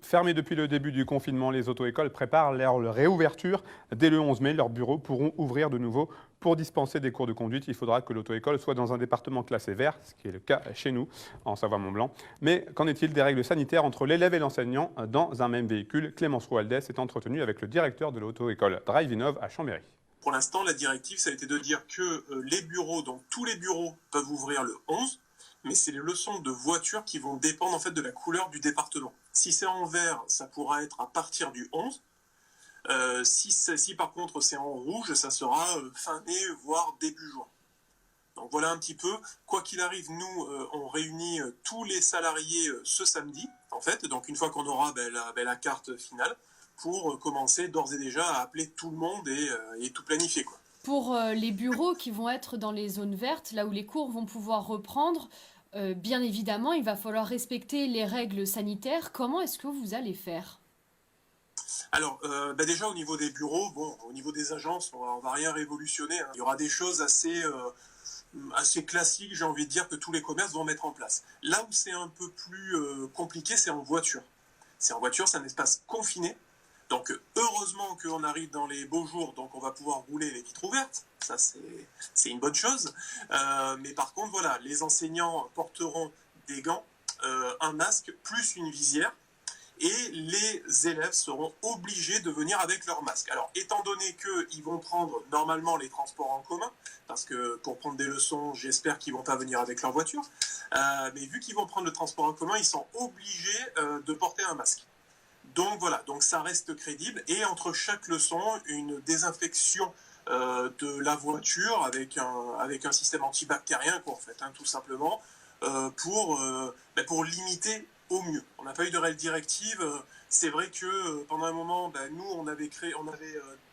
Fermés depuis le début du confinement, les auto-écoles préparent leur réouverture. Dès le 11 mai, leurs bureaux pourront ouvrir de nouveau. Pour dispenser des cours de conduite, il faudra que l'auto-école soit dans un département classé vert, ce qui est le cas chez nous, en Savoie-Mont-Blanc. Mais qu'en est-il des règles sanitaires entre l'élève et l'enseignant dans un même véhicule? Clémence Roualdès est entretenue avec le directeur de l'auto-école Drive Innov à Chambéry. Pour l'instant, la directive, ça a été de dire que les bureaux, donc tous les bureaux, peuvent ouvrir le 11, mais c'est les leçons de voiture qui vont dépendre en fait de la couleur du département. Si c'est en vert, ça pourra être à partir du 11. Si par contre c'est en rouge, ça sera fin mai, voire début juin. Donc voilà un petit peu. Quoi qu'il arrive, nous, on réunit tous les salariés ce samedi, en fait. Donc une fois qu'on aura la carte finale, pour commencer d'ores et déjà à appeler tout le monde et tout planifier, quoi. Pour les bureaux qui vont être dans les zones vertes, là où les cours vont pouvoir reprendre, bien évidemment, il va falloir respecter les règles sanitaires. Comment est-ce que vous allez faire? Alors, déjà au niveau des bureaux, bon, au niveau des agences, on va rien révolutionner, hein. Il y aura des choses assez classiques, j'ai envie de dire, que tous les commerces vont mettre en place. Là où c'est un peu plus compliqué, c'est en voiture. C'est en voiture, c'est un espace confiné. Donc heureusement qu'on arrive dans les beaux jours, donc on va pouvoir rouler les vitres ouvertes. Ça, c'est une bonne chose. Mais par contre, voilà, les enseignants porteront des gants, un masque, plus une visière. Et les élèves seront obligés de venir avec leur masque. Alors, étant donné qu'ils vont prendre normalement les transports en commun, parce que pour prendre des leçons, j'espère qu'ils ne vont pas venir avec leur voiture, mais vu qu'ils vont prendre le transport en commun, ils sont obligés de porter un masque. Donc voilà, donc ça reste crédible. Et entre chaque leçon, une désinfection de la voiture avec un système antibactérien, quoi, en fait, hein, tout simplement, pour limiter au mieux. On n'a pas eu de réelle directive. C'est vrai que pendant un moment, nous, on avait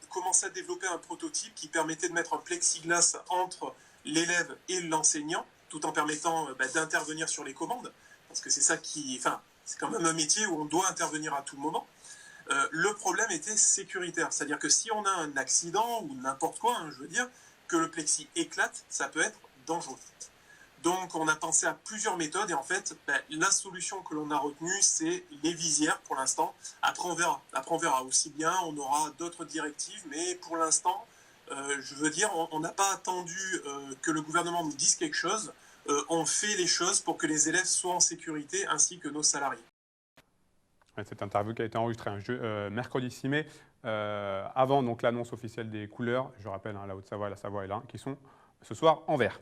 commencé à développer un prototype qui permettait de mettre un plexiglas entre l'élève et l'enseignant, tout en permettant d'intervenir sur les commandes, parce que c'est ça c'est quand même un métier où on doit intervenir à tout moment. Le problème était sécuritaire, c'est-à-dire que si on a un accident ou n'importe quoi, hein, je veux dire, que le plexi éclate, ça peut être dangereux. Donc on a pensé à plusieurs méthodes et en fait, la solution que l'on a retenue, c'est les visières pour l'instant. Après on verra. Après on verra aussi bien, on aura d'autres directives, mais pour l'instant, je veux dire, on n'a pas attendu que le gouvernement nous dise quelque chose. On fait les choses pour que les élèves soient en sécurité ainsi que nos salariés. Cette interview qui a été enregistrée mercredi 6 mai, avant donc l'annonce officielle des couleurs, je rappelle, hein, la Haute-Savoie, la Savoie et l'Ain, qui sont ce soir en vert.